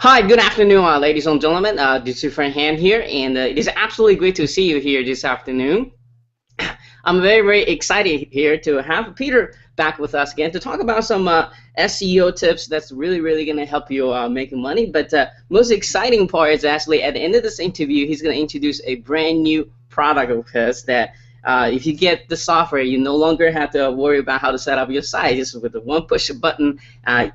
Hi, good afternoon, ladies and gentlemen. This is your friend Han here, and it is absolutely great to see you here this afternoon. I'm very, very excited here to have Peter back with us again to talk about some SEO tips that's really, really going to help you make money. But most exciting part is actually at the end of this interview, he's going to introduce a brand new product of his that if you get the software, you no longer have to worry about how to set up your site. Just with the one push button,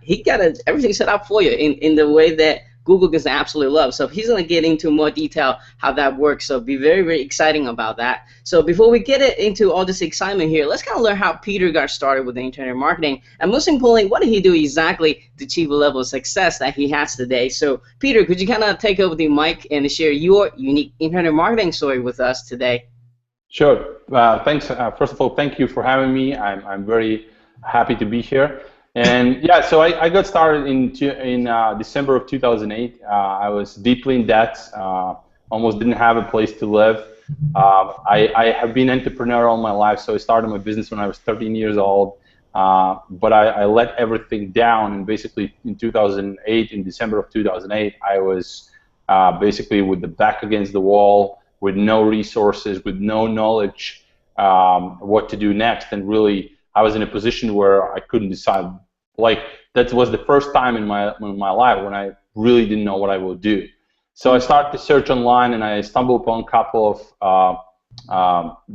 he got everything set up for you in the way that Google gets absolutely love. So he's going to get into more detail how that works. So be very, very exciting about that. So before we get into all this excitement here, let's kind of learn how Peter got started with the internet marketing. And most importantly, what did he do exactly to achieve a level of success that he has today? So Peter, could you kind of take over the mic and share your unique internet marketing story with us today? Sure. Thanks. First of all, thank you for having me. I'm very happy to be here. And yeah, so I got started in December of 2008. I was deeply in debt, almost didn't have a place to live. I have been entrepreneur all my life, so I started my business when I was 13 years old. But I let everything down, and basically in 2008, in December of 2008, I was basically with the back against the wall, with no resources, with no knowledge what to do next, and really I was in a position where I couldn't decide. Like, that was the first time in my life when I really didn't know what I would do. So I started to search online, and I stumbled upon a couple of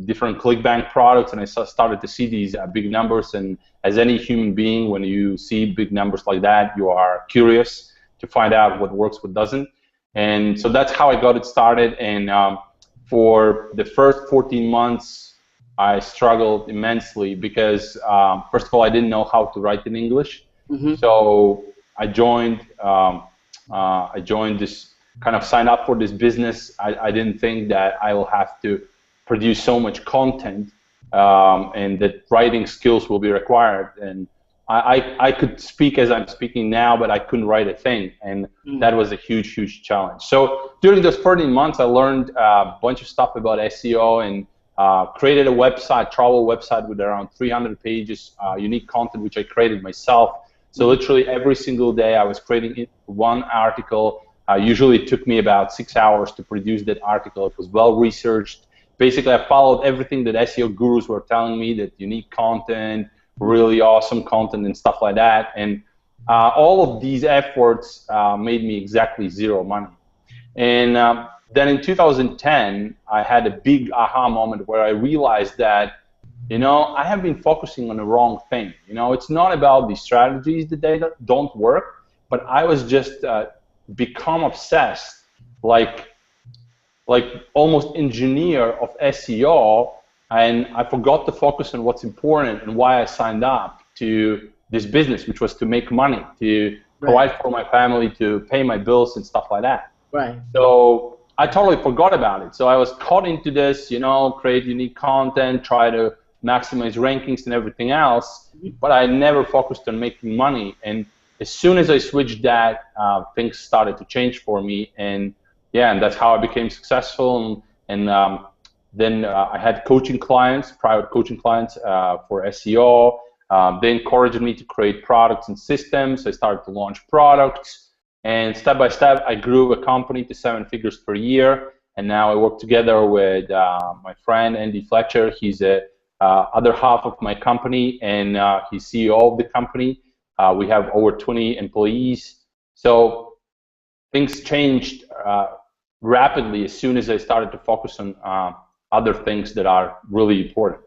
different ClickBank products, and I started to see these big numbers. And as any human being, when you see big numbers like that, you are curious to find out what works, what doesn't. And so that's how I got it started. And for the first 14 months, I struggled immensely because, first of all, I didn't know how to write in English. Mm-hmm. So I joined this, kind of signed up for this business. I didn't think that I will have to produce so much content and that writing skills will be required. And I could speak as I'm speaking now, but I couldn't write a thing, and that was a huge, huge challenge. So during those 14 months, I learned a bunch of stuff about SEO and created a website, travel website with around 300 pages, unique content, which I created myself. So literally every single day I was creating one article. Usually it took me about 6 hours to produce that article. It was well researched. Basically, I followed everything that SEO gurus were telling me, that unique content, really awesome content and stuff like that. And all of these efforts made me exactly zero money. And then in 2010, I had a big aha moment where I realized that, I have been focusing on the wrong thing. It's not about the strategies that they don't work, but I was just become obsessed, like almost engineer of SEO, and I forgot to focus on what's important and why I signed up to this business, which was to make money, to provide for my family, to pay my bills and stuff like that. Right. So I totally forgot about it. So I was caught into this, create unique content, try to maximize rankings and everything else, but I never focused on making money. And as soon as I switched that, things started to change for me. And yeah, and that's how I became successful. And then I had coaching clients, private coaching clients for SEO. They encouraged me to create products and systems. I started to launch products. And step by step, I grew a company to 7 figures per year. And now I work together with my friend, Andy Fletcher. He's the other half of my company, and he's CEO of the company. We have over 20 employees. So things changed rapidly as soon as I started to focus on other things that are really important.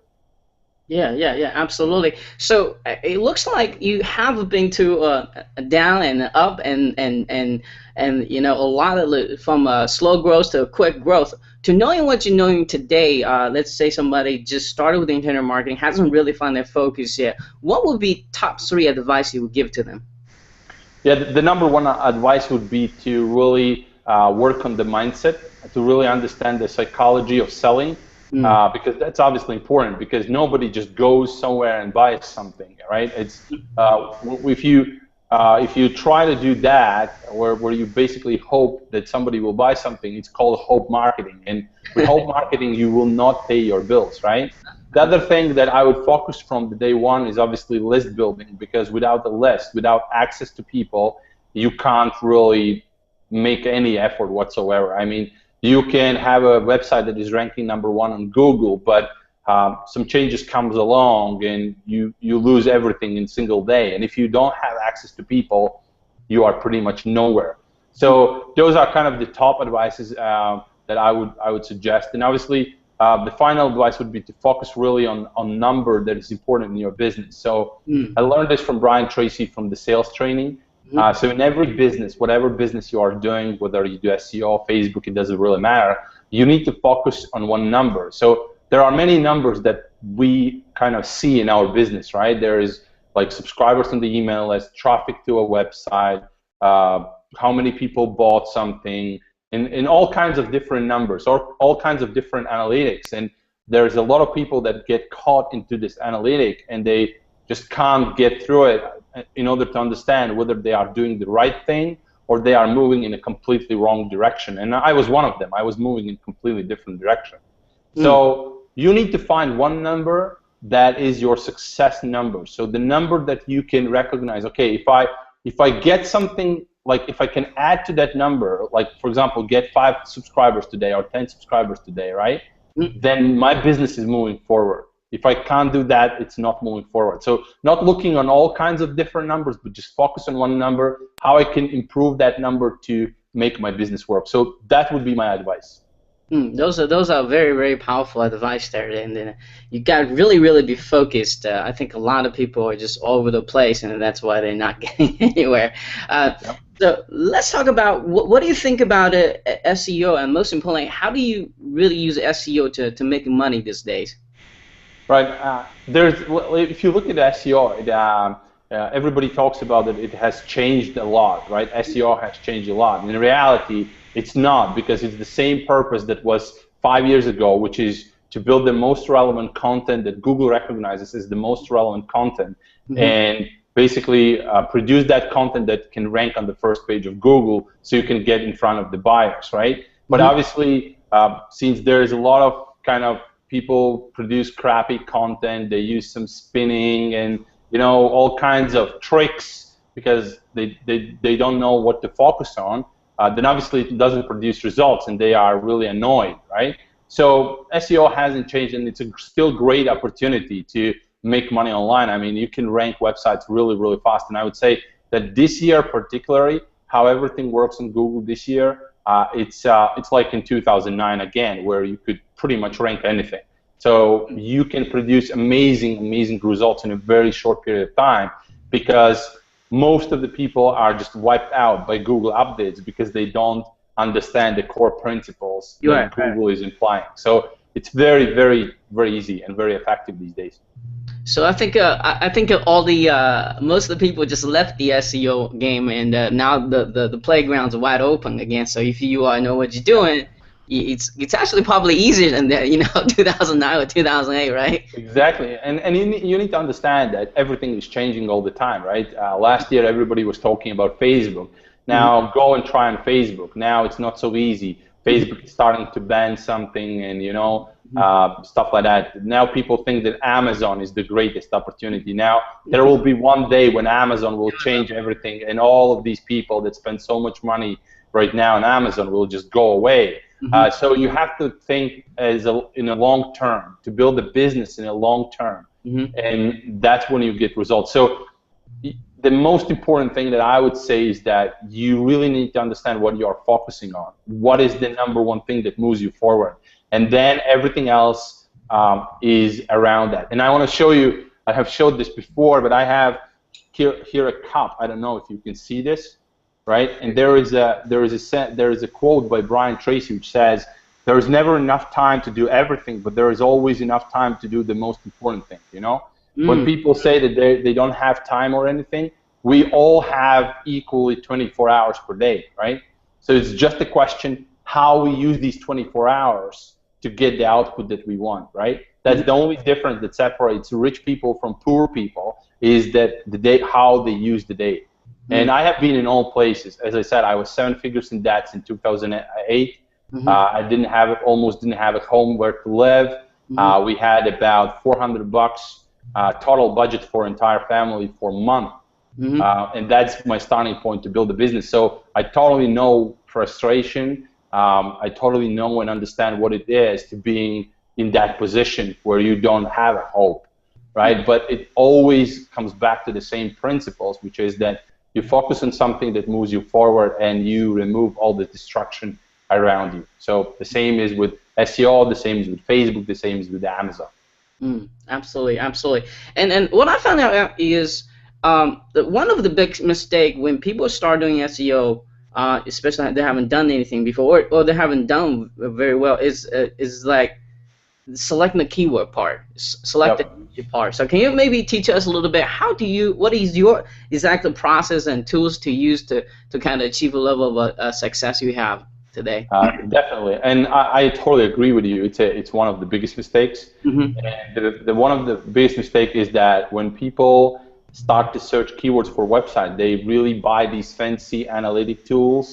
Yeah, absolutely. So it looks like you have been to down and up and a lot of from slow growth to quick growth to knowing what you're knowing today. Let's say somebody just started with internet marketing, hasn't really found their focus yet. What would be top 3 advice you would give to them? Yeah, the number one advice would be to really work on the mindset, to really understand the psychology of selling. Because that's obviously important, because nobody just goes somewhere and buys something, right? It's if you try to do that, where you basically hope that somebody will buy something, it's called hope marketing. And with hope marketing, you will not pay your bills, right? The other thing that I would focus from the day one is obviously list building, because without the list, without access to people, you can't really make any effort whatsoever. I mean, you can have a website that is ranking #1 on Google, but some changes comes along and you lose everything in a single day. And if you don't have access to people, you are pretty much nowhere. So those are kind of the top advices that I would suggest. And obviously, the final advice would be to focus really on number that is important in your business. So I learned this from Brian Tracy from the sales training. So in every business, whatever business you are doing, whether you do SEO, Facebook, it doesn't really matter, you need to focus on one number. So there are many numbers that we kind of see in our business, right? There is like subscribers on the email list, traffic to a website, how many people bought something, in all kinds of different numbers or all kinds of different analytics. And there's a lot of people that get caught into this analytic and they just can't get through it in order to understand whether they are doing the right thing or they are moving in a completely wrong direction. And I was one of them. I was moving in a completely different direction. So you need to find one number that is your success number. So the number that you can recognize, okay, if I get something, like if I can add to that number, like for example, get 5 subscribers today or 10 subscribers today, right? Then my business is moving forward. If I can't do that, it's not moving forward. So not looking on all kinds of different numbers, but just focus on one number, how I can improve that number to make my business work. So that would be my advice. Those are very, very powerful advice there, and you got to really be focused. I think a lot of people are just all over the place, and that's why they're not getting anywhere. Yep. So let's talk about what do you think about SEO, and most importantly, how do you really use SEO to make money these days? Right. If you look at SEO, everybody talks about it. It has changed a lot, right? SEO has changed a lot. In reality, it's not, because it's the same purpose that was 5 years ago, which is to build the most relevant content that Google recognizes as the most relevant content, and basically produce that content that can rank on the first page of Google so you can get in front of the buyers, right? But obviously, since there's a lot of kind of people produce crappy content, they use some spinning and all kinds of tricks because they don't know what to focus on, then obviously it doesn't produce results and they are really annoyed, right? So SEO hasn't changed, and it's a still great opportunity to make money online. I mean, you can rank websites really fast, and I would say that this year particularly, how everything works on Google this year, it's like in 2009 again, where you could pretty much rank anything. So you can produce amazing results in a very short period of time, because most of the people are just wiped out by Google updates because they don't understand the core principles that Google is implying. So it's very easy and very effective these days. So I think all the most of the people just left the SEO game, and now the playgrounds are wide open again. So if you know what you're doing, it's actually probably easier than 2009 or 2008, right? Exactly, and you need to understand that everything is changing all the time, right? Last year everybody was talking about Facebook. Now go and try on Facebook. Now it's not so easy. Facebook is starting to ban something, and stuff like that. Now people think that Amazon is the greatest opportunity. Now there will be one day when Amazon will change everything, and all of these people that spend so much money right now on Amazon will just go away. So you have to think in a long term, to build a business in a long term, and that's when you get results. So the most important thing that I would say is that you really need to understand what you are focusing on. What is the #1 thing that moves you forward? And then everything else is around that. And I want to show you, I have showed this before, but I have here a cup. I don't know if you can see this, right? And there is a quote by Brian Tracy which says, "There is never enough time to do everything, but there is always enough time to do the most important thing." When people say that they don't have time or anything, we all have equally 24 hours per day, right? So it's just a question how we use these 24 hours to get the output that we want, right? That's the only difference that separates rich people from poor people, is that how they use the day. And I have been in all places. As I said, I was 7 figures in debt in 2008. I almost didn't have a home where to live. We had about $400 total budget for entire family for a month. And that's my starting point to build a business. So I totally know frustration. I totally know and understand what it is to being in that position where you don't have a hope, right? But it always comes back to the same principles, which is that you focus on something that moves you forward and you remove all the distraction around you. So the same is with SEO, the same is with Facebook, the same is with Amazon. Absolutely, absolutely. And what I found out is that one of the big mistakes when people start doing SEO, especially if they haven't done anything before, or they haven't done very well, is like selecting the keyword part, select the part. So can you maybe teach us a little bit what is your exact process and tools to use to kind of achieve a level of success you have today? Definitely, and I totally agree with you. It's one of the biggest mistakes. And one of the biggest mistakes is that when people start to search keywords for website, they really buy these fancy analytic tools.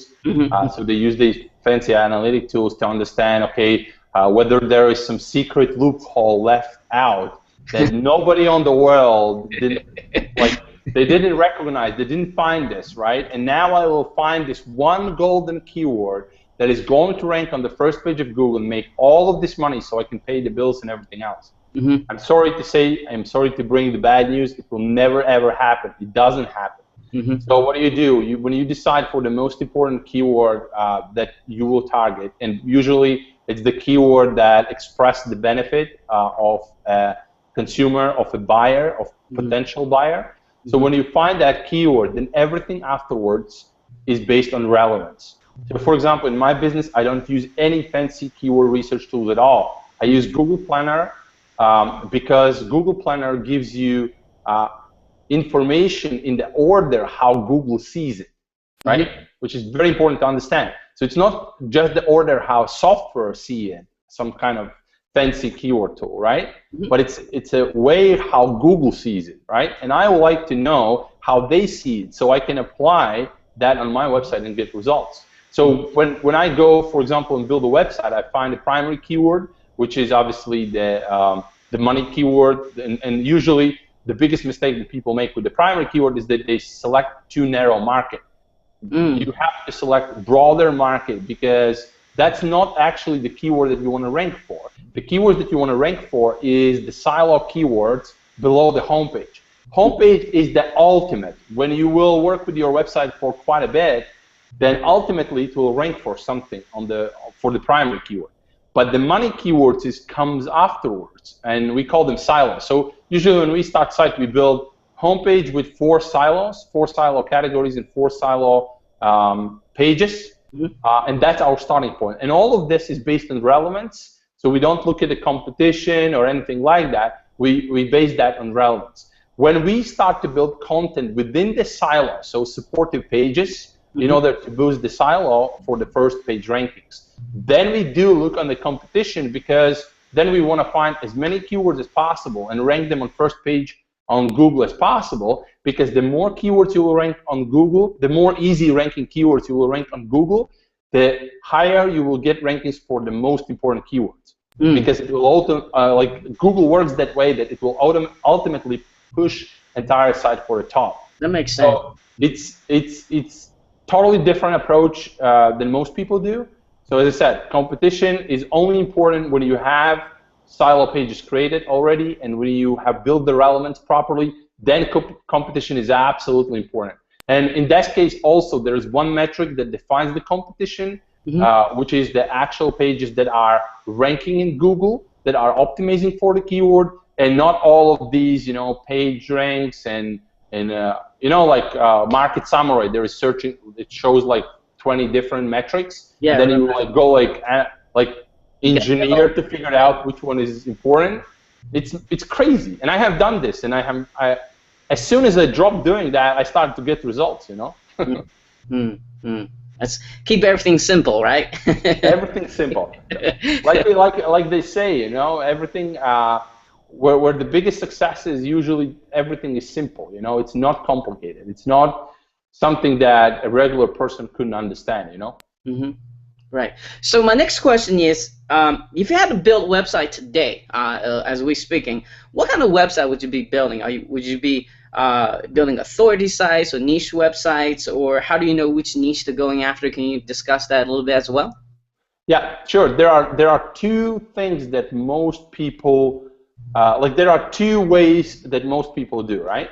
So they use these fancy analytic tools to understand, okay, whether there is some secret loophole left out that nobody on the world didn't, like, they didn't recognize, they didn't find this, right? And now I will find this one golden keyword that is going to rank on the first page of Google and make all of this money so I can pay the bills and everything else. I'm sorry to say, I'm sorry to bring the bad news, it will never ever happen. It doesn't happen. So what do? When you decide for the most important keyword that you will target, and usually it's the keyword that expresses the benefit of a consumer, of a buyer, of potential buyer. So when you find that keyword, then everything afterwards is based on relevance. So for example, in my business, I don't use any fancy keyword research tools at all. I use Google Planner because Google Planner gives you information in the order how Google sees it, right? Which is very important to understand. So it's not just the order how software sees it, some kind of fancy keyword tool, right? But it's a way how Google sees it, right? And I would like to know how they see it so I can apply that on my website and get results. So when I go, for example, and build a website, I find the primary keyword, which is obviously the money keyword, and usually the biggest mistake that people make with the primary keyword is that they select too narrow market. You have to select broader market because that's not actually the keyword that you want to rank for. The keyword that you want to rank for is the silo keywords below the homepage. Homepage is the ultimate. When you will work with your website for quite a bit, then ultimately it will rank for something for the primary keyword. But the money keywords comes afterwards, and we call them silos. So usually when we start site, we build homepage with 4 silos, 4 silo categories and 4 silo pages, and that's our starting point. And all of this is based on relevance, so we don't look at the competition or anything like that. We base that on relevance. When we start to build content within the silo, so supportive pages, in order to boost the silo for the first page rankings, then we do look on the competition, because then we want to find as many keywords as possible and rank them on first page on Google as possible, because the more keywords you will rank on Google, the more easy ranking keywords you will rank on Google, the higher you will get rankings for the most important keywords. Because it will like Google works that way, that it will ultimately push entire site for the top. That makes sense. So it's totally different approach than most people do. So as I said, competition is only important when you have silo pages created already, and when you have built the relevance properly, then competition is absolutely important. And in that case also, there is one metric that defines the competition, which is the actual pages that are ranking in Google, that are optimizing for the keyword, and not all of these, page ranks and like Market Samurai. There is searching; it shows like 20 different metrics. Yeah. And then you like go like engineer to figure out which one is important. It's crazy, and I have done this, and as soon as I dropped doing that, I started to get results. Let's keep everything simple, right? Everything simple, like they say, everything. Where the biggest success is, usually everything is simple. It's not complicated. It's not something that a regular person couldn't understand. Right. So my next question is, if you had to build a website today, as we're speaking, what kind of website would you be building? Would you be building authority sites or niche websites, or how do you know which niche to going after? Can you discuss that a little bit as well? Yeah, sure. There are two things that most people there are two ways that most people do, right?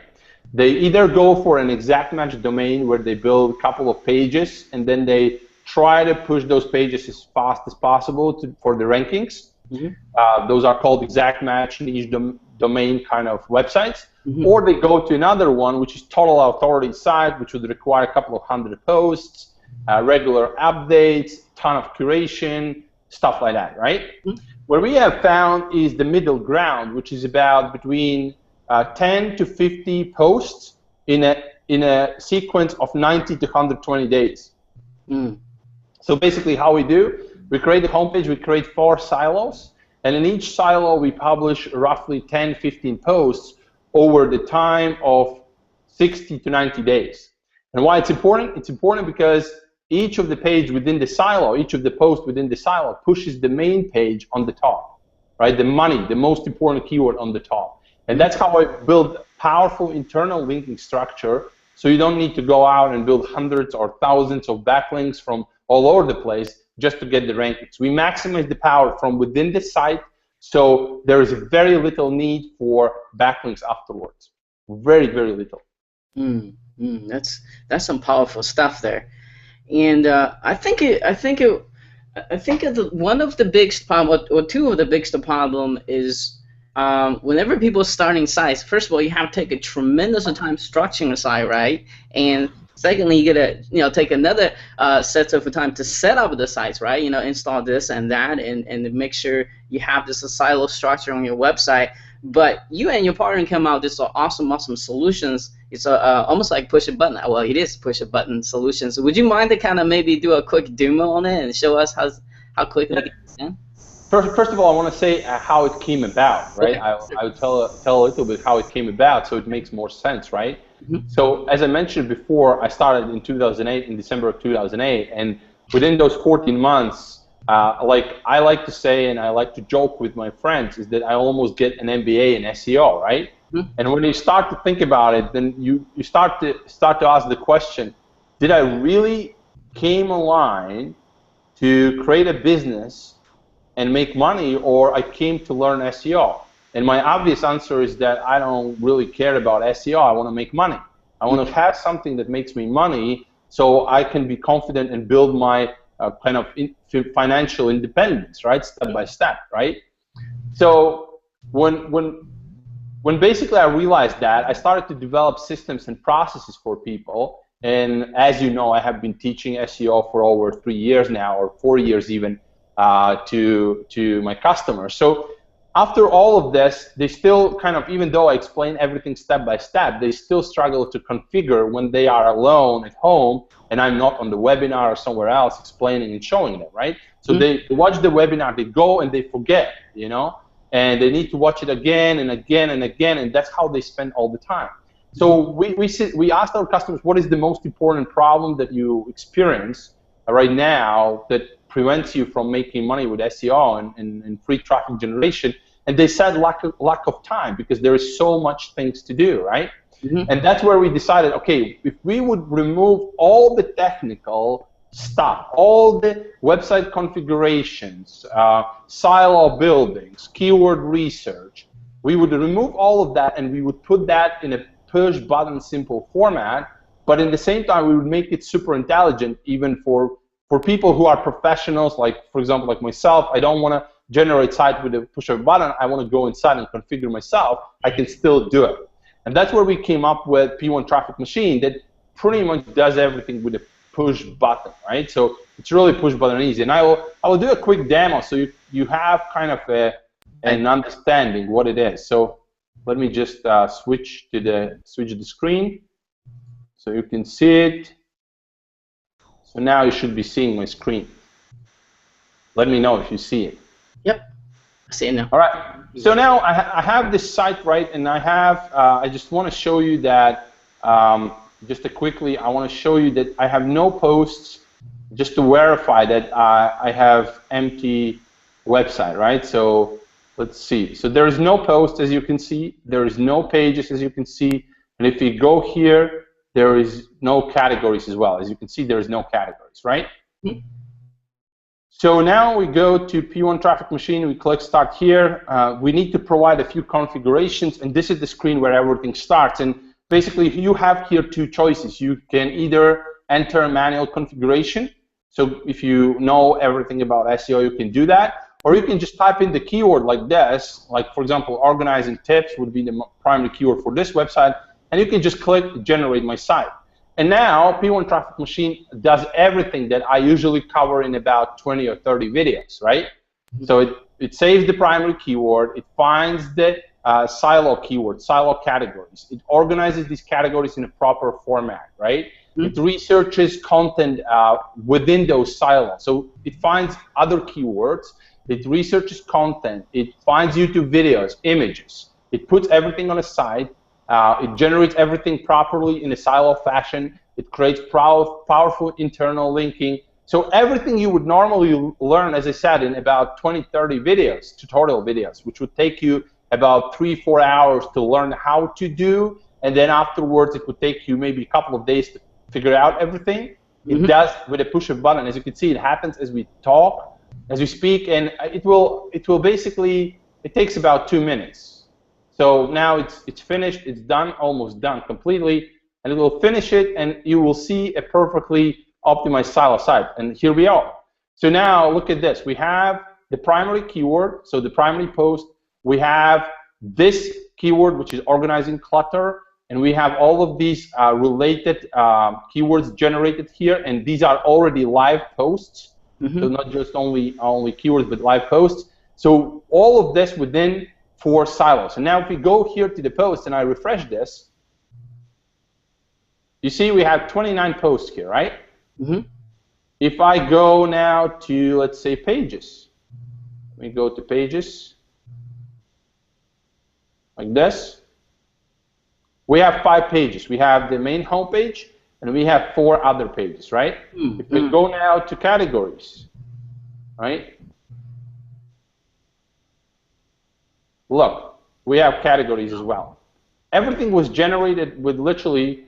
They either go for an exact match domain where they build a couple of pages and then they try to push those pages as fast as possible for the rankings. Those are called exact match niche domain kind of websites. Or they go to another one, which is total authority site, which would require a couple of hundred posts, regular updates, ton of curation, stuff like that, right? What we have found is the middle ground, which is about between 10 to 50 posts in a sequence of 90 to 120 days. So basically how we do, we create the homepage, we create 4 silos, and in each silo we publish roughly 10, 15 posts over the time of 60 to 90 days. And why it's important? It's important because each of the page within the silo, each of the posts within the silo pushes the main page on the top, right? The money, the most important keyword on the top. And that's how I build powerful internal linking structure, so you don't need to go out and build hundreds or thousands of backlinks from all over the place just to get the rankings. We maximize the power from within the site, so there is very little need for backlinks afterwards. Very, very little. That's some powerful stuff there. And I think one of the biggest problem, or two of the biggest problem, is whenever people are starting sites. First of all, you have to take a tremendous amount of time structuring a site, right? And secondly, you gotta take another set of time to set up the sites, right? Install this and that, and make sure you have this silo structure on your website. But you and your partner come out with this awesome solutions. It's almost like push a button. Well, it is push a button solutions. So would you mind to kind of maybe do a quick demo on it and show us how quickly it gets done? First of all, I want to say how it came about, right? Okay. I would tell a little bit how it came about so it makes more sense, right? So as I mentioned before, I started in 2008, in December of 2008, and within those 14 months, like I like to say and I like to joke with my friends, is that I almost get an MBA in SEO, right? And when you start to think about it, then you start to ask the question, did I really came online to create a business and make money, or I came to learn SEO? And my obvious answer is that I don't really care about SEO. I want to make money. I want to have something that makes me money so I can be confident and build my kind of financial independence, right, step by step, right? So when basically I realized that, I started to develop systems and processes for people. And as you know, I have been teaching SEO for over 3 years now, or 4 years even, to my customers. So after all of this, they still kind of, even though I explain everything step by step, they still struggle to configure when they are alone at home and I'm not on the webinar or somewhere else explaining and showing them, right? So they watch the webinar, they go and they forget, and they need to watch it again and again and again, and that's how they spend all the time. So we asked our customers, what is the most important problem that you experience right now that prevents you from making money with SEO and free traffic generation? And they said lack of time, because there is so much things to do, right? And that's where we decided, okay, if we would remove all the technical stuff, all the website configurations, silo buildings, keyword research, we would remove all of that and we would put that in a push button simple format, but in the same time we would make it super intelligent even for people who are professionals, like, for example, like myself. I don't want to generate site with a push of a button. I want to go inside and configure myself. I can still do it. And that's where we came up with P1 Traffic Machine that pretty much does everything with a push button, right? So it's really push button easy. And I will do a quick demo so you have kind of an understanding what it is. So let me just switch the screen so you can see it. So now you should be seeing my screen. Let me know if you see it. Yep, I see it now. All right. So now I have this site, right, and I just want to show you that, just quickly, I want to show you that I have no posts, just to verify that I have empty website, right? So let's see. So there is no post, as you can see. There is no pages, as you can see. And if you go here, there is no categories as well. As you can see, there is no categories, right? Mm-hmm. So now we go to P1 traffic machine. We click start here. We need to provide a few configurations, and this is the screen where everything starts. And basically, you have here two choices. You can either enter a manual configuration. So if you know everything about SEO, you can do that. Or you can just type in the keyword like this. Like, for example, organizing tips would be the primary keyword for this website. And you can just click generate my site. And now P1 traffic machine does everything that I usually cover in about 20 or 30 videos, right? So it saves the primary keyword. It finds the silo keywords, silo categories. It organizes these categories in a proper format, right? It researches content within those silos. So it finds other keywords. It researches content. It finds YouTube videos, images. It puts everything on a site. It generates everything properly in a silo fashion. It creates powerful internal linking. So everything you would normally learn, as I said, in about 20, 30 videos, tutorial videos, which would take you about 3-4 hours to learn how to do, and then afterwards it would take you maybe a couple of days to figure out everything. It does with a push of a button. As you can see, it happens as we talk, as we speak, and it will basically, it takes about 2 minutes. So now it's finished, it's done, almost done completely, and it will finish it, and you will see a perfectly optimized silo site. And here we are. So now look at this. We have the primary keyword, so the primary post. We have this keyword, which is organizing clutter, and we have all of these related keywords generated here, and these are already live posts. So not just only keywords, but live posts. So all of this within 4 silos. And now if we go here to the post and I refresh this, you see we have 29 posts here, right? If I go now to, let's say, pages, we go to pages, like this, we have 5 pages. We have the main homepage, and we have 4 other pages, right? If we go now to categories, right? Look, we have categories as well. Everything was generated with literally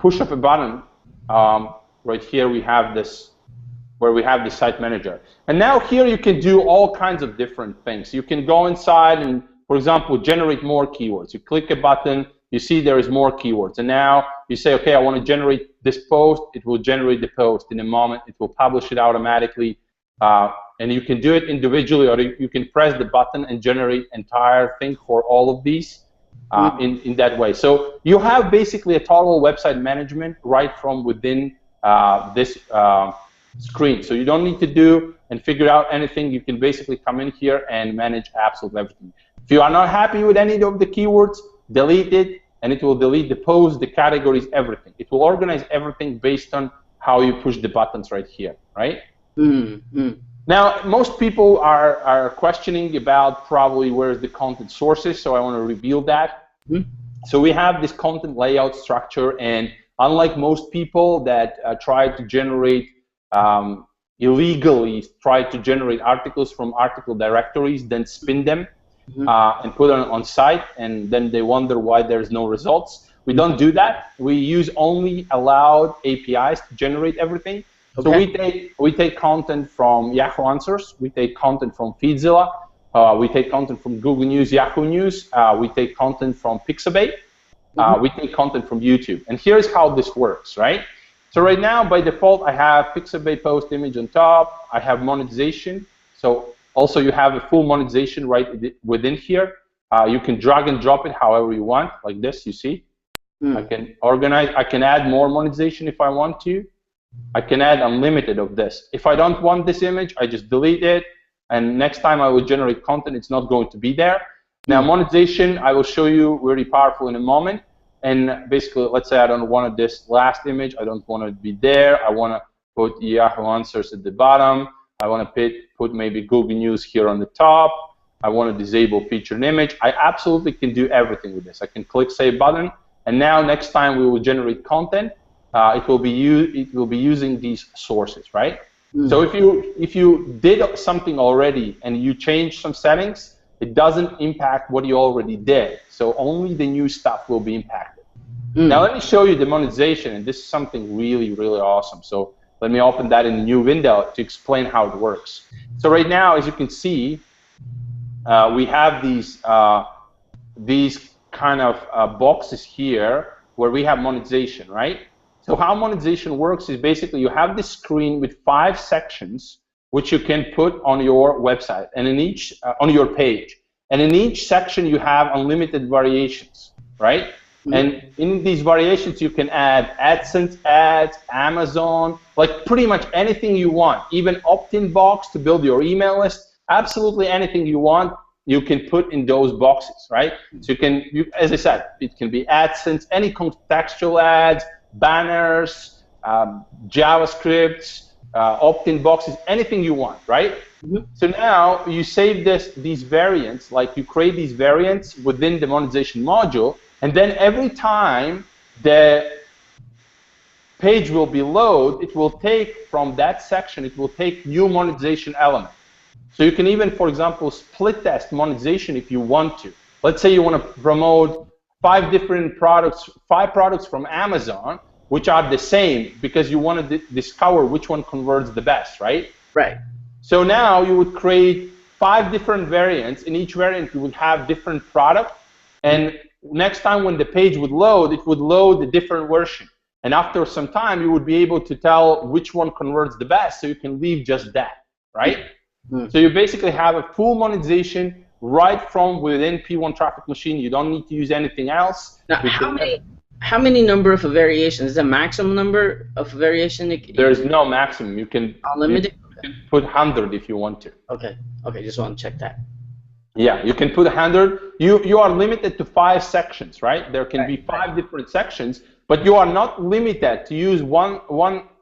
push of a button. Right here we have this, where we have the site manager. And now here you can do all kinds of different things. You can go inside and, for example, generate more keywords. You click a button, you see there is more keywords. And now you say, okay, I want to generate this post. It will generate the post in a moment. It will publish it automatically. And you can do it individually, or you can press the button and generate entire thing for all of these in that way. So you have basically a total website management right from within this screen. So you don't need to do and figure out anything. You can basically come in here and manage absolutely everything. If you are not happy with any of the keywords, delete it, and it will delete the posts, the categories, everything. It will organize everything based on how you push the buttons right here, right? Now, most people are questioning about probably where's the content sources, so I want to reveal that. So we have this content layout structure, and unlike most people that try to generate illegally, try to generate articles from article directories, then spin them and put them on site, and then they wonder why there's no results. We don't do that. We use only allowed APIs to generate everything. So we take content from Yahoo Answers, we take content from Feedzilla, we take content from Google News, Yahoo News, we take content from Pixabay, we take content from YouTube. And here's how this works, right? So right now, by default, I have Pixabay post image on top. I have monetization. So also you have a full monetization right within here. You can drag and drop it however you want, like this, you see. I can organize, I can add more monetization if I want to. I can add unlimited of this. If I don't want this image, I just delete it, and next time I will generate content, it's not going to be there. Now monetization, I will show you very powerful in a moment. And basically, let's say I don't want this last image, I don't want it to be there. I want to put Yahoo Answers at the bottom. I want to put maybe Google News here on the top. I want to disable featured image. I absolutely can do everything with this. I can click Save button, and now next time we will generate content, it will be using these sources, right? So if you did something already and you change some settings, it doesn't impact what you already did. So only the new stuff will be impacted. Now let me show you the monetization, and this is something really, really awesome. So let me open that in a new window to explain how it works. So right now, as you can see, we have these kind of boxes here where we have monetization, right? So how monetization works is basically you have this screen with 5 sections which you can put on your website and in each on your page. And in each section you have unlimited variations, right? And in these variations you can add AdSense ads, Amazon, like pretty much anything you want, even opt-in box to build your email list, absolutely anything you want you can put in those boxes, right? So as I said, it can be AdSense, any contextual ads, banners, JavaScript, opt-in boxes, anything you want, right? So now you save these variants, like you create these variants within the monetization module, and then every time the page will be loaded, it will take from that section, it will take new monetization element. So you can even, for example, split test monetization if you want to. Let's say you want to promote 5 different products, 5 products from Amazon, which are the same because you want to discover which one converts the best, right? Right. So now you would create 5 different variants. In each variant, you would have different product. And next time when the page would load, it would load a different version. And after some time, you would be able to tell which one converts the best, so you can leave just that, right? So you basically have a full monetization right from within P1 Traffic Machine. You don't need to use anything else. Now, how many number of variations? Is the maximum number of variation? There's no maximum. You can unlimited. You can put 100 if you want to. Okay. Okay. Just want to check that. Yeah, you can put 100. You are limited to 5 sections, right? There can be 5 different sections, but you are not limited to use one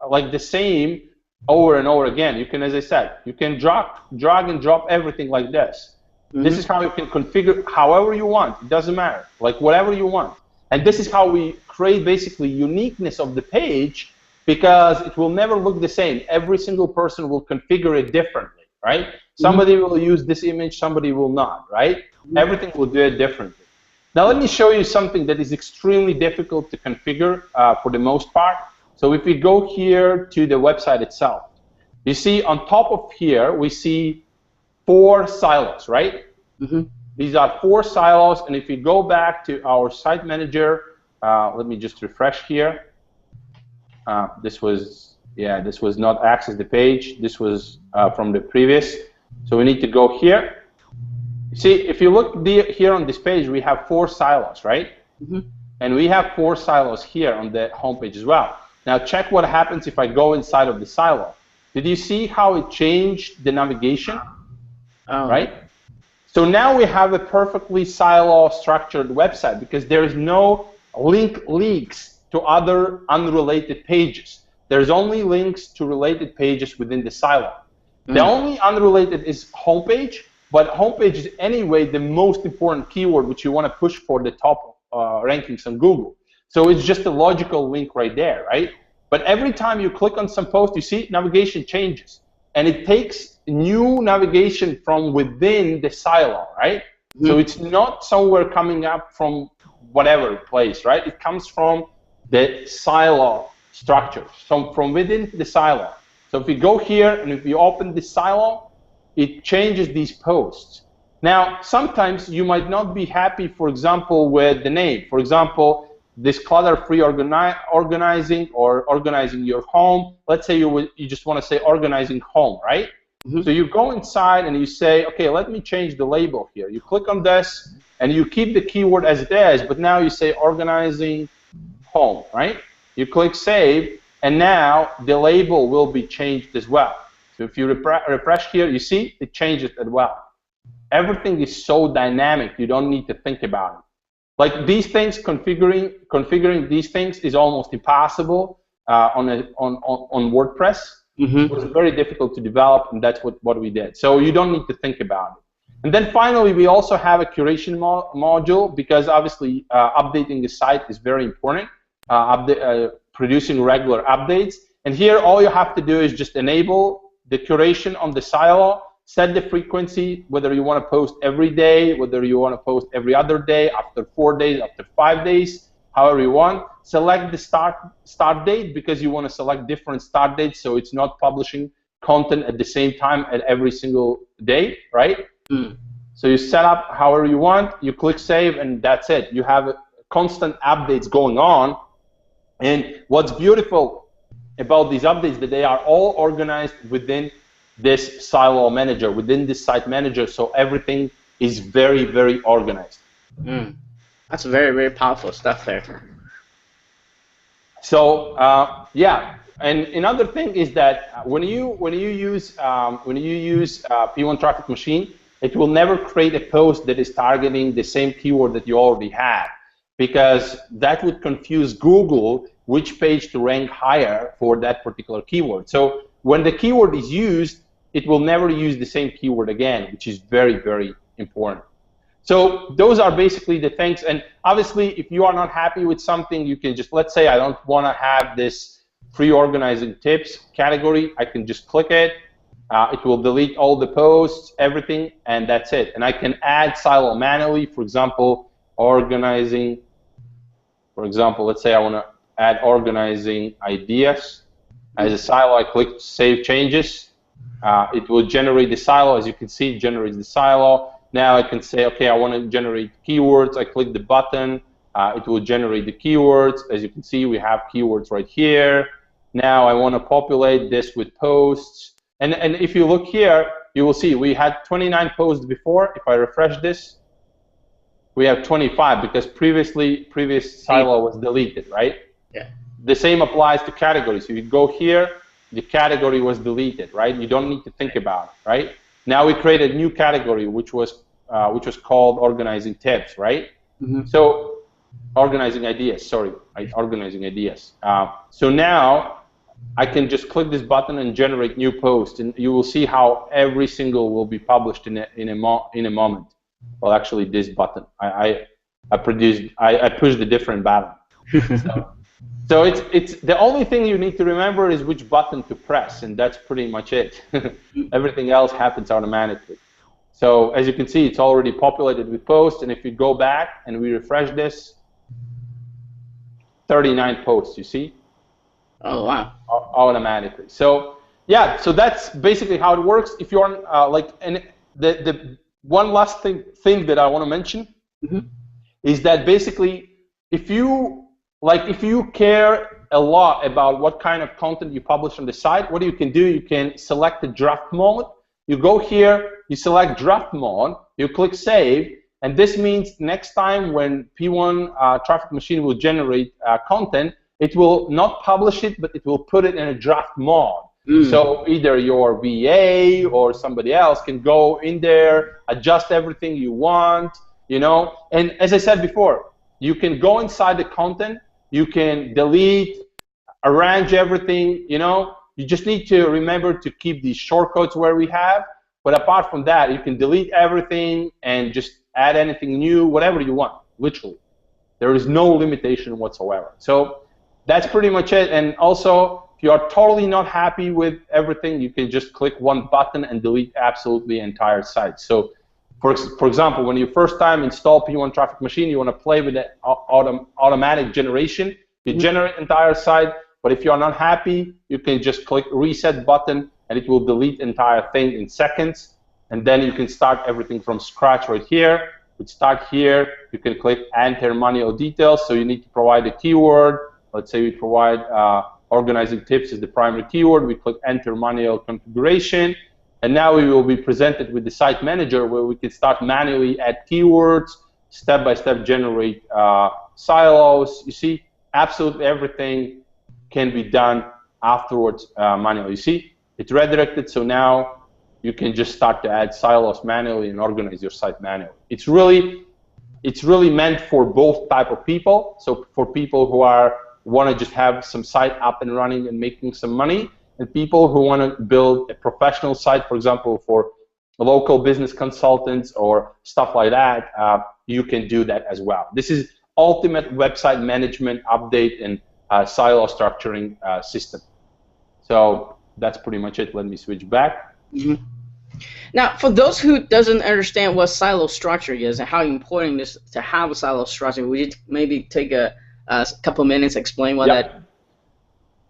like the same over and over again. You can, as I said, you can drag and drop everything like this. This is how you can configure however you want. It doesn't matter, like whatever you want. And this is how we create basically uniqueness of the page, because it will never look the same. Every single person will configure it differently, right? Somebody will use this image, somebody will not, right? Everything will do it differently. Now let me show you something that is extremely difficult to configure for the most part. So if we go here to the website itself, you see on top of here, we see 4 silos, right? These are 4 silos, and if we go back to our site manager, let me just refresh here. This was not access the page. This was from the previous. So we need to go here. See, if you look here on this page, we have 4 silos, right? And we have 4 silos here on the homepage as well. Now check what happens if I go inside of the silo. Did you see how it changed the navigation? Right? So now we have a perfectly silo structured website because there is no leaks to other unrelated pages. There's only links to related pages within the silo. The only unrelated is homepage, but homepage is anyway the most important keyword which you want to push for the top rankings on Google. So it's just a logical link right there, right? But every time you click on some post, you see navigation changes. And it takes new navigation from within the silo, right? So it's not somewhere coming up from whatever place, right? It comes from the silo structure, so from within the silo. So if we go here and if we open the silo, it changes these posts. Now, sometimes you might not be happy, for example, with the name. For example, this clutter-free organizing or organizing your home. Let's say you just want to say organizing home, right? So you go inside and you say, okay, let me change the label here. You click on this and you keep the keyword as it is, but now you say organizing home, right? You click save, and now the label will be changed as well. So if you refresh here, you see it changes as well. Everything is so dynamic, you don't need to think about it. Like these things, configuring these things is almost impossible on WordPress. It was very difficult to develop, and that's what we did. So you don't need to think about it. And then finally, we also have a curation module, because obviously updating the site is very important, producing regular updates. And here, all you have to do is just enable the curation on the silo, set the frequency, whether you want to post every day, whether you want to post every other day, after 4 days, after 5 days, however you want. Select the start date because you want to select different start dates, so it's not publishing content at the same time at every single day, right? Mm. So you set up however you want, you click save, and that's it. You have constant updates going on. And what's beautiful about these updates that they are all organized within this silo manager, within this site manager, so everything is very, very organized. Mm. That's very, very powerful stuff there. So yeah, and another thing is that when you use P1 Traffic Machine, it will never create a post that is targeting the same keyword that you already had, because that would confuse Google which page to rank higher for that particular keyword. So when the keyword is used, it will never use the same keyword again, which is very, very important. So those are basically the things. And obviously, if you are not happy with something, you can just, let's say I don't want to have this free organizing tips category. I can just click it. It will delete all the posts, everything, and that's it. And I can add silo manually. For example, organizing. For example, let's say I want to add organizing ideas as a silo. I click Save Changes. It will generate the silo. As you can see, it generates the silo. Now I can say, okay, I want to generate keywords. I click the button. It will generate the keywords. As you can see, we have keywords right here. Now I want to populate this with posts. And if you look here, you will see we had 29 posts before. If I refresh this, we have 25 because previous silo was deleted, right? Yeah. The same applies to categories. If you go here, the category was deleted, right? You don't need to think about it, right? Now we created a new category, which was called organizing tips, right? Mm-hmm. So organizing ideas, sorry, right? Organizing ideas. So now I can just click this button and generate new posts, and you will see how every single will be published in a moment. Well, actually, this button, I pushed a different button. So it's the only thing you need to remember is which button to press, and that's pretty much it. Everything else happens automatically. So as you can see, it's already populated with posts, and if you go back and we refresh this, 39 posts, you see? Oh, wow. Automatically. So yeah, so that's basically how it works. If you're and the one last thing that I want to mention is that basically if you care a lot about what kind of content you publish on the site, what you can do, you can select the draft mode. You go here, you select draft mode, you click save, and this means next time when P1 Traffic Machine will generate content, it will not publish it, but it will put it in a draft mode. So either your VA or somebody else can go in there, adjust everything you want, you know. And as I said before, you can go inside the content, you can delete, arrange everything, you know. You just need to remember to keep these shortcuts where we have. But apart from that, you can delete everything and just add anything new, whatever you want, literally. There is no limitation whatsoever. So that's pretty much it. And also, if you are totally not happy with everything, you can just click one button and delete absolutely the entire site. So for example, when you first time install P1 Traffic Machine, you want to play with the automatic generation. You generate entire site, but if you're not happy, you can just click reset button and it will delete entire thing in seconds. And then you can start everything from scratch right here. We start here, you can click enter manual details. So you need to provide a keyword. Let's say we provide organizing tips as the primary keyword. We click enter manual configuration. And now we will be presented with the site manager where we can start manually add keywords, step-by-step generate silos. You see, absolutely everything can be done afterwards manually. You see, it's redirected, so now you can just start to add silos manually and organize your site manually. It's really meant for both type of people. So for people who want to just have some site up and running and making some money, and people who want to build a professional site, for example, for local business consultants or stuff like that, you can do that as well. This is ultimate website management update and silo structuring system. So that's pretty much it. Let me switch back. Now, for those who doesn't understand what silo structure is and how important it is to have a silo structure, would you maybe take a a couple minutes, explain what Yep. that.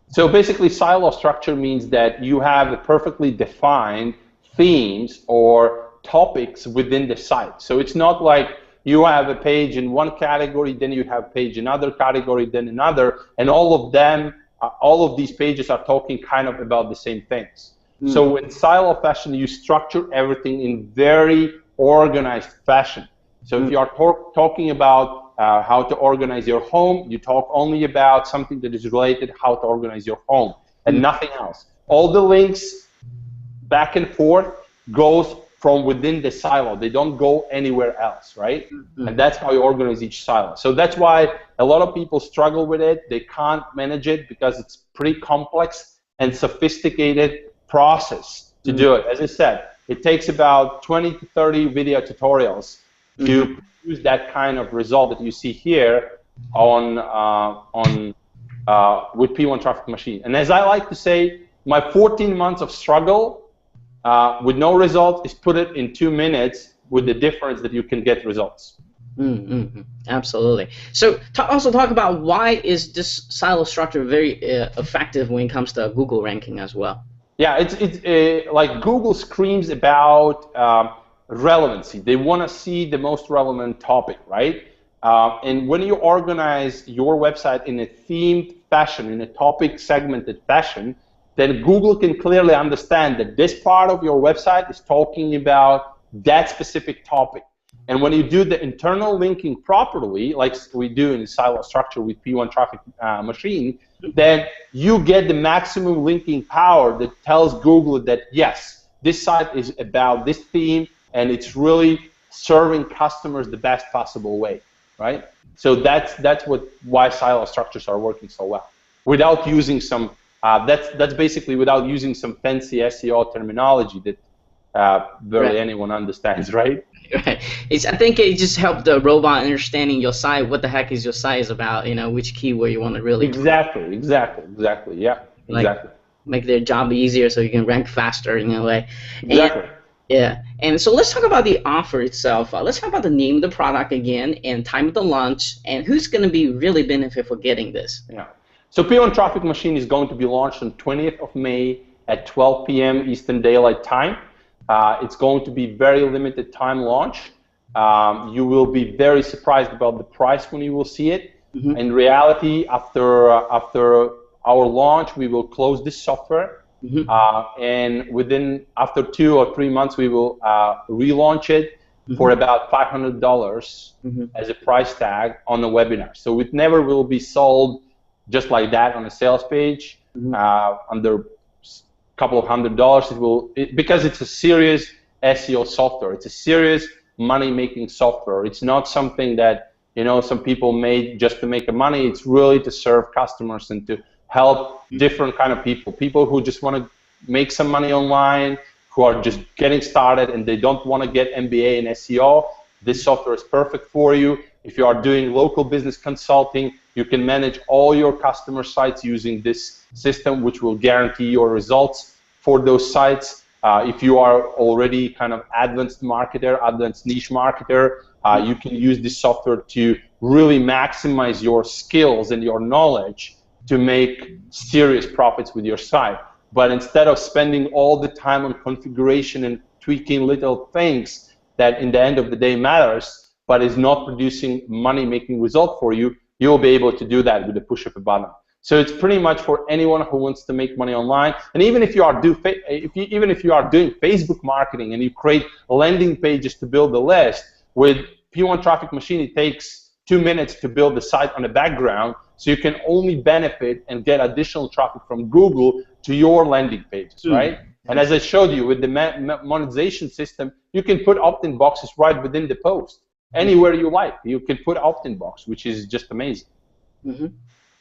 So basically, silo structure means that you have a perfectly defined themes or topics within the site. So it's not like you have a page in one category, then you have a page in another category, then another, and all of them, all of these pages are talking kind of about the same things. So in silo fashion, you structure everything in very organized fashion. So if you are talking about how to organize your home, you talk only about something that is related how to organize your home and nothing else. All the links back and forth goes from within the silo. They don't go anywhere else, right? And that's how you organize each silo. So that's why a lot of people struggle with it. They can't manage it because it's pretty complex and sophisticated process to do it. As I said, it takes about 20 to 30 video tutorials to use that kind of result that you see here on with P1 Traffic Machine. And as I like to say, my 14 months of struggle with no result is put it in 2 minutes with the difference that you can get results. Absolutely. So also talk about why is this silo structure very effective when it comes to Google ranking as well. Yeah, it's like Google screams about relevancy. They want to see the most relevant topic, right? And when you organize your website in a themed fashion, in a topic segmented fashion, then Google can clearly understand that this part of your website is talking about that specific topic. And when you do the internal linking properly, like we do in the silo structure with P1 Traffic Machine, then you get the maximum linking power that tells Google that, yes, this site is about this theme, and it's really serving customers the best possible way, right? So that's why silo structures are working so well. Without using some, that's basically without using some fancy SEO terminology that barely anyone understands, right? Right. I think it just helped the robot understanding your site. What the heck is your site is about? Which keyword you want to really. Exactly. Yeah. Exactly. Make their job easier so you can rank faster in a way. Exactly. And so let's talk about the offer itself. Let's talk about the name of the product again and time of the launch and who's going to be really benefit for getting this. Yeah. So P1 Traffic Machine is going to be launched on 20th of May at 12 p.m. Eastern Daylight Time. It's going to be very limited time launch. You will be very surprised about the price when you will see it. In reality, after our launch, we will close this software, and after 2 or 3 months, we will relaunch it for about $500 as a price tag on the webinar. So it never will be sold just like that on a sales page under couple of $100s. Because it's a serious SEO software. It's a serious money-making software. It's not something that some people made just to make money. It's really to serve customers and to help different kind of people who just want to make some money online, who are just getting started and they don't want to get MBA in SEO. This software is perfect for you. If you are doing local business consulting, you can manage all your customer sites using this system, which will guarantee your results for those sites. If you are already kind of advanced marketer, advanced niche marketer, you can use this software to really maximize your skills and your knowledge to make serious profits with your site. But instead of spending all the time on configuration and tweaking little things that in the end of the day matters, but is not producing money-making result for you, you'll be able to do that with the push of a button. So it's pretty much for anyone who wants to make money online. And even if you are doing Facebook marketing and you create landing pages to build a list, with P1 Traffic Machine, it takes 2 minutes to build the site on the background, so you can only benefit and get additional traffic from Google to your landing pages, right? And as I showed you with the monetization system, you can put opt-in boxes right within the post. Anywhere you like, you can put opt-in box, which is just amazing.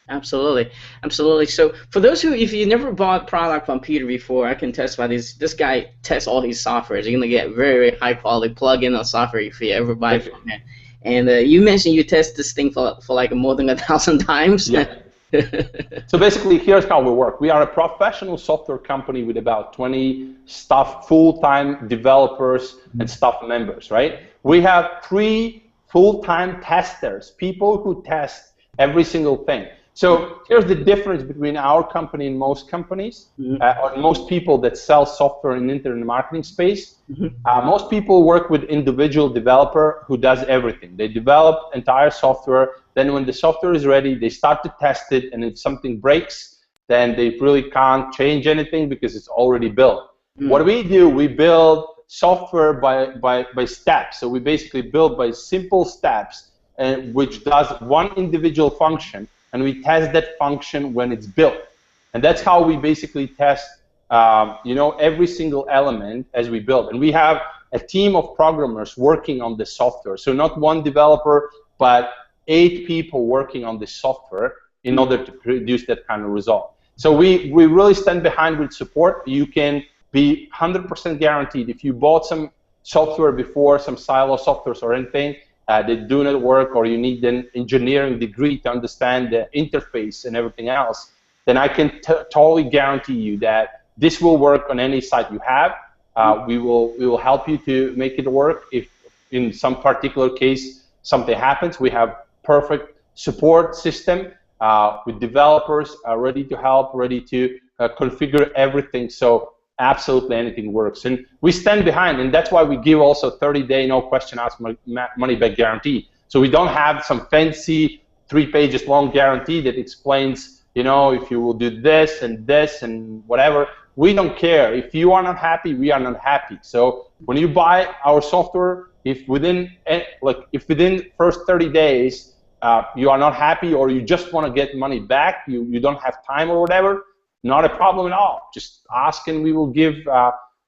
Absolutely. So for those who, if you never bought product from Peter before, I can testify this guy tests all his softwares. You're going to get very, very high quality plug-in of software if you ever buy from him. And you mentioned you test this thing for like more than 1,000 times. Yeah. So basically, here's how we work. We are a professional software company with about 20 staff, full-time developers and staff members, right? We have 3 full-time testers, people who test every single thing. So here's the difference between our company and most companies, or most people that sell software in the internet marketing space. Most people work with individual developer who does everything. They develop entire software, then when the software is ready, they start to test it, and if something breaks, then they really can't change anything because it's already built. What we do, we build software by steps. So we basically build by simple steps, which does one individual function, and we test that function when it's built. And that's how we basically test every single element as we build. And we have a team of programmers working on the software. So not one developer, but 8 people working on the software in order to produce that kind of result. So we really stand behind with support. You can be 100% guaranteed if you bought some software before, some silo softwares or anything, that do not work, or you need an engineering degree to understand the interface and everything else, then I can totally guarantee you that this will work on any site you have. We will help you to make it work. If in some particular case something happens, we have perfect support system with developers ready to help, ready to configure everything. So absolutely anything works, and we stand behind, and that's why we give also 30-day no question asked money back guarantee. So we don't have some fancy 3 pages long guarantee that explains, if you will do this and whatever. We don't care. If you are not happy, we are not happy. So when you buy our software, if within first 30 days you are not happy, or you just want to get money back, you don't have time or whatever, not a problem at all. Just ask and we will give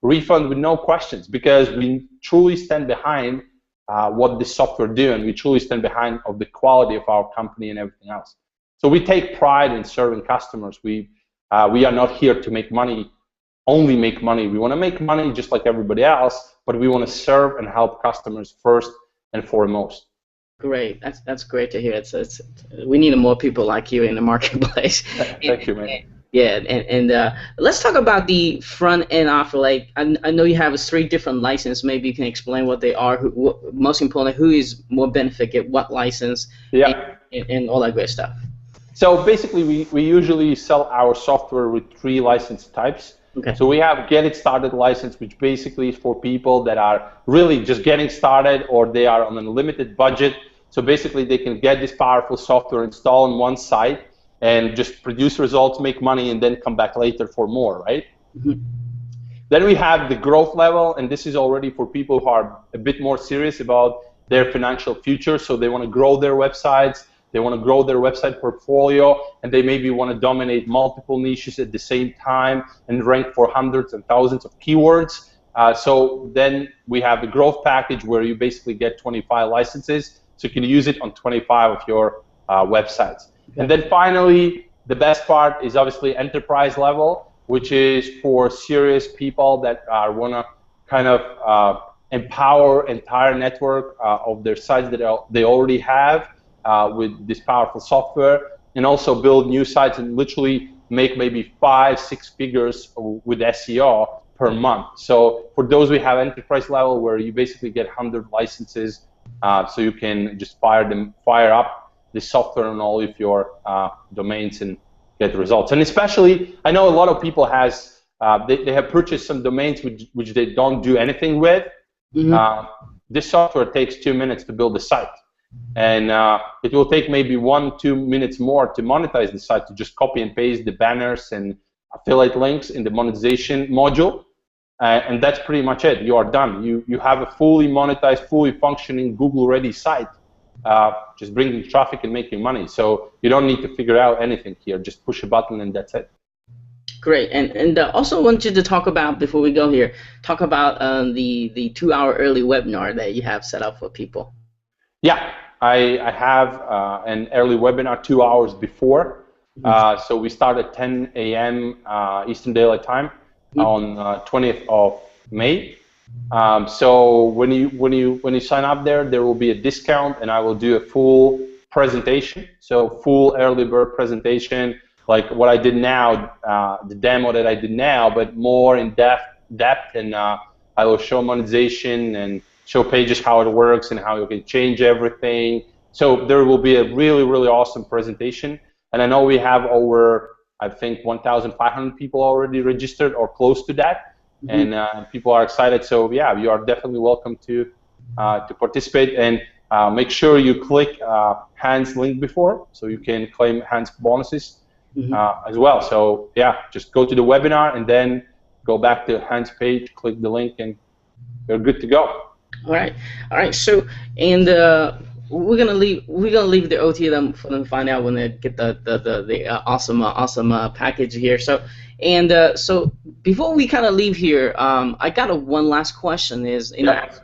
refund with no questions, because we truly stand behind what this software do, and we truly stand behind of the quality of our company and everything else. So we take pride in serving customers. We are not here to make money, only make money. We want to make money just like everybody else, but we want to serve and help customers first and foremost. Great. That's great to hear. We need more people like you in the marketplace. Thank you, man. Yeah, and let's talk about the front end offer. Like, I know you have 3 different licenses. Maybe you can explain what they are. Most importantly, who is more benefit, get what license, and all that great stuff. So basically, we usually sell our software with 3 license types. Okay. So we have Get It Started license, which basically is for people that are really just getting started, or they are on a limited budget. So basically, they can get this powerful software installed on one site and just produce results, make money, and then come back later for more, right? Then we have the growth level, and this is already for people who are a bit more serious about their financial future. So they want to grow their websites, they want to grow their website portfolio, and they maybe want to dominate multiple niches at the same time and rank for hundreds and thousands of keywords. So then we have the growth package, where you basically get 25 licenses, so you can use it on 25 of your websites. And then finally, the best part is obviously enterprise level, which is for serious people that want to kind of empower entire network of their sites that they already have with this powerful software, and also build new sites and literally make maybe 5-6 figures with SEO per month. So for those, we have enterprise level, where you basically get 100 licenses, so you can just fire up the software on all of your domains and get results. And especially, I know a lot of people they have purchased some domains which they don't do anything with. This software takes 2 minutes to build a site, and it will take maybe 1-2 minutes more to monetize the site, to just copy and paste the banners and affiliate links in the monetization module, and that's pretty much it. You are done. You have a fully monetized, fully functioning Google-ready site, just bringing traffic and making money. So you don't need to figure out anything here. Just push a button and that's it. Great. And also want you to talk about, before we go here, talk about the 2-hour early webinar that you have set up for people. Yeah, I have an early webinar 2 hours before. So we start at 10 a.m. Eastern Daylight Time on 20th of May. So when you sign up there will be a discount, and I will do a full presentation. So full early bird presentation, like what I did now, the demo that I did now, but more in depth, and I will show monetization and show pages how it works and how you can change everything. So there will be a really, really awesome presentation. And I know we have over, I think, 1,500 people already registered or close to that. And people are excited. So yeah, you are definitely welcome to participate. And make sure you click Hans' link before, so you can claim Hans bonuses as well. So yeah, just go to the webinar and then go back to Hans' page, click the link, and you're good to go. All right. So, and we're gonna leave the OT for them to find out when they get the awesome package here. So, and so before we kind of leave here, I got one last question. Is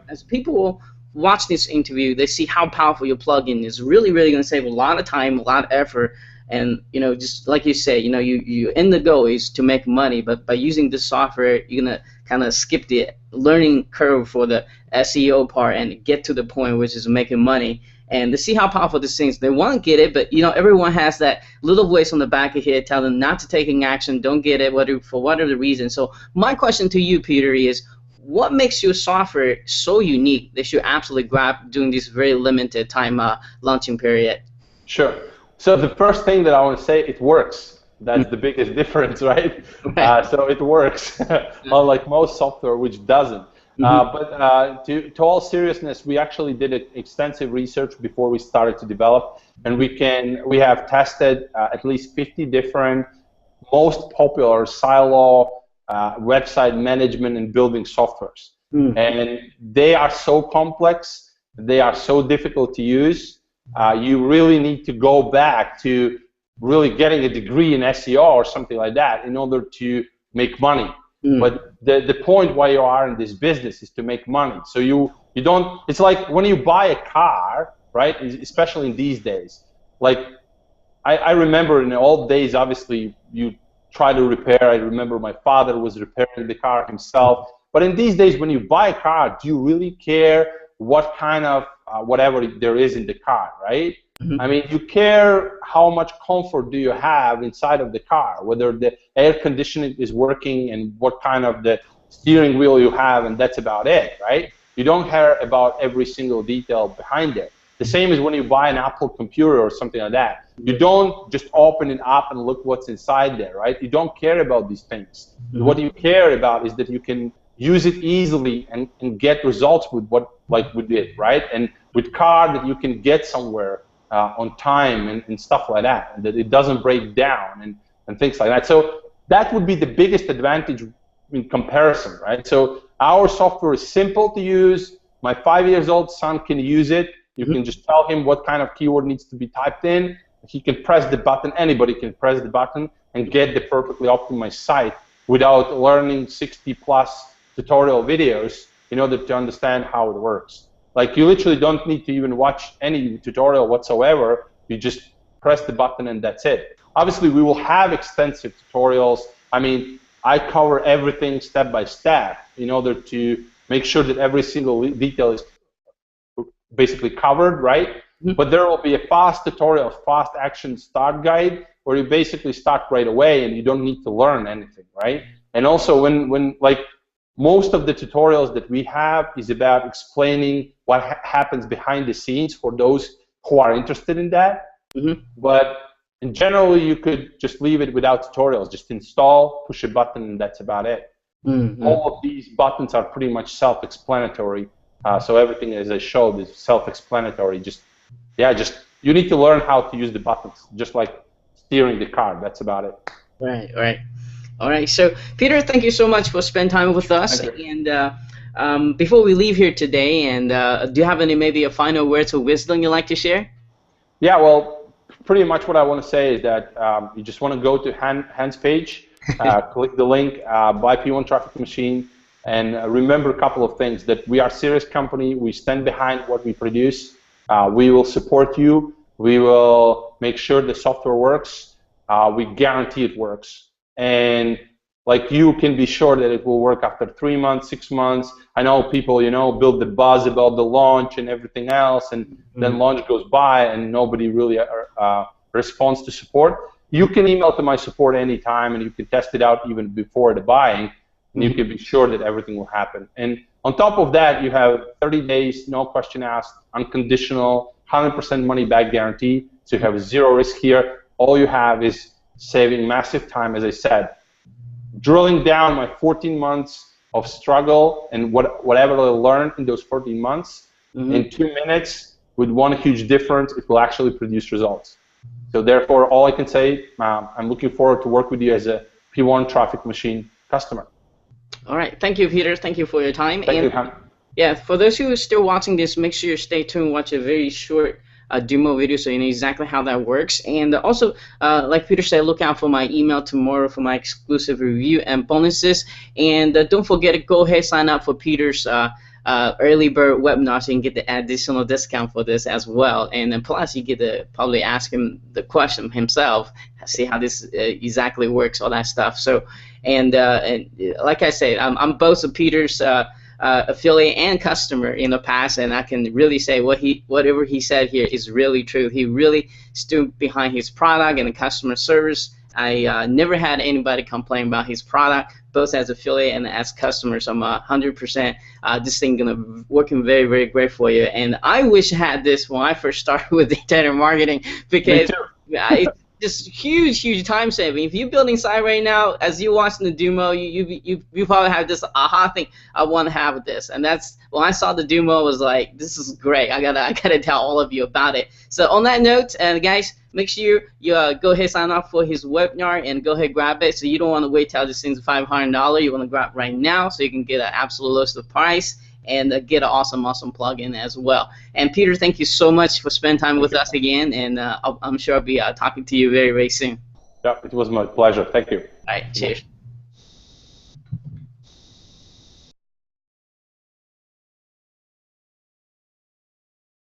as people watch this interview, they see how powerful your plugin is. Really going to save a lot of time, a lot of effort. And just like you say, you end the goal is to make money, but by using this software, you're gonna kind of skip the learning curve for the SEO part and get to the point which is making money. And to see how powerful this thing is, they want to get it, but everyone has that little voice on the back of here telling them not to taking action, don't get it, for whatever reason. So my question to you, Peter, is what makes your software so unique that you absolutely grab during this very limited time launching period? Sure. So the first thing that I want to say, it works. That's the biggest difference, right? So it works, unlike most software which doesn't. But to all seriousness, we actually did extensive research before we started to develop, and we have tested at least 50 different most popular silo website management and building softwares. And they are so complex, they are so difficult to use. You really need to go back to really getting a degree in SEO or something like that in order to make money. But the point why you are in this business is to make money. So you don't, it's like when you buy a car, right, especially in these days. Like I remember in the old days, obviously you try to repair. I remember my father was repairing the car himself. But in these days, when you buy a car, do you really care what kind of whatever there is in the car, right? I mean, you care how much comfort do you have inside of the car, whether the air conditioning is working and what kind of the steering wheel you have, and that's about it, right? You don't care about every single detail behind it. The same as when you buy an Apple computer or something like that. You don't just open it up and look what's inside there, right? You don't care about these things. What you care about is that you can use it easily and get results with like we did, right? And with car that you can get somewhere on time and stuff like that, and that it doesn't break down and things like that. So that would be the biggest advantage in comparison, right? So our software is simple to use. My 5-year-old son can use it. You can just tell him what kind of keyword needs to be typed in. He can press the button. Anybody can press the button and get the perfectly optimized site without learning 60+ tutorial videos in order to understand how it works. Like, you literally don't need to even watch any tutorial whatsoever. You just press the button and that's it. Obviously, we will have extensive tutorials. I mean, I cover everything step by step in order to make sure that every single detail is basically covered, right? But there will be a fast tutorial, fast action start guide where you basically start right away and you don't need to learn anything, right? And also when like, most of the tutorials that we have is about explaining what happens behind the scenes for those who are interested in that. But in general, you could just leave it without tutorials. Just install, push a button, and that's about it. All of these buttons are pretty much self-explanatory. So everything, as I showed, is self-explanatory. Just you need to learn how to use the buttons, just like steering the car. That's about it. Right. All right, so Peter, thank you so much for spending time with us. And before we leave here today, and do you have maybe a final words of wisdom you'd like to share? Yeah, well, pretty much what I want to say is that you just want to go to Hans' page, click the link, buy P1 Traffic Machine, and remember a couple of things, that we are a serious company. We stand behind what we produce. We will support you. We will make sure the software works. We guarantee it works. And like, you can be sure that it will work after 3 months, 6 months. I know people, build the buzz about the launch and everything else, and then launch goes by and nobody really responds to support. You can email to my support anytime, and you can test it out even before the buying, and you can be sure that everything will happen. And on top of that, you have 30 days, no question asked, unconditional, 100% money back guarantee. So you have zero risk here. All you have is saving massive time, as I said. Drilling down my 14 months of struggle and whatever I learned in those 14 months, in 2 minutes, with one huge difference, it will actually produce results. So therefore, all I can say, I'm looking forward to work with you as a P1 traffic machine customer. All right. Thank you, Peter. Thank you for your time. Thank you, Han. Yeah, for those who are still watching this, make sure you stay tuned, watch a very short demo video so you know exactly how that works. And also, like Peter said, look out for my email tomorrow for my exclusive review and bonuses. And don't forget to go ahead sign up for Peter's early bird webinar so you can get the additional discount for this as well. And then plus you get to probably ask him the question himself, see how this exactly works, all that stuff. So, and like I said, I'm both of Peter's affiliate and customer in the past, and I can really say whatever he said here is really true. He really stood behind his product and the customer service. I never had anybody complain about his product, both as affiliate and as customers. I'm 100% this thing gonna working very, very great for you. And I wish I had this when I first started with internet marketing, because it's just huge time saving. If you're building site right now, as you're watching the demo, you probably have this aha thing, I want to have this. And that's when I saw the demo, I was like, this is great. I gotta tell all of you about it. So on that note, guys, make sure you go ahead sign up for his webinar and go ahead grab it. So you don't want to wait till this thing's $500. You want to grab right now so you can get an absolute lowest of price and get an awesome plugin as well. And Peter, thank you so much for spending time with us again, and I'm sure I'll be talking to you very, very soon. Yeah, it was my pleasure. Thank you. All right, cheers.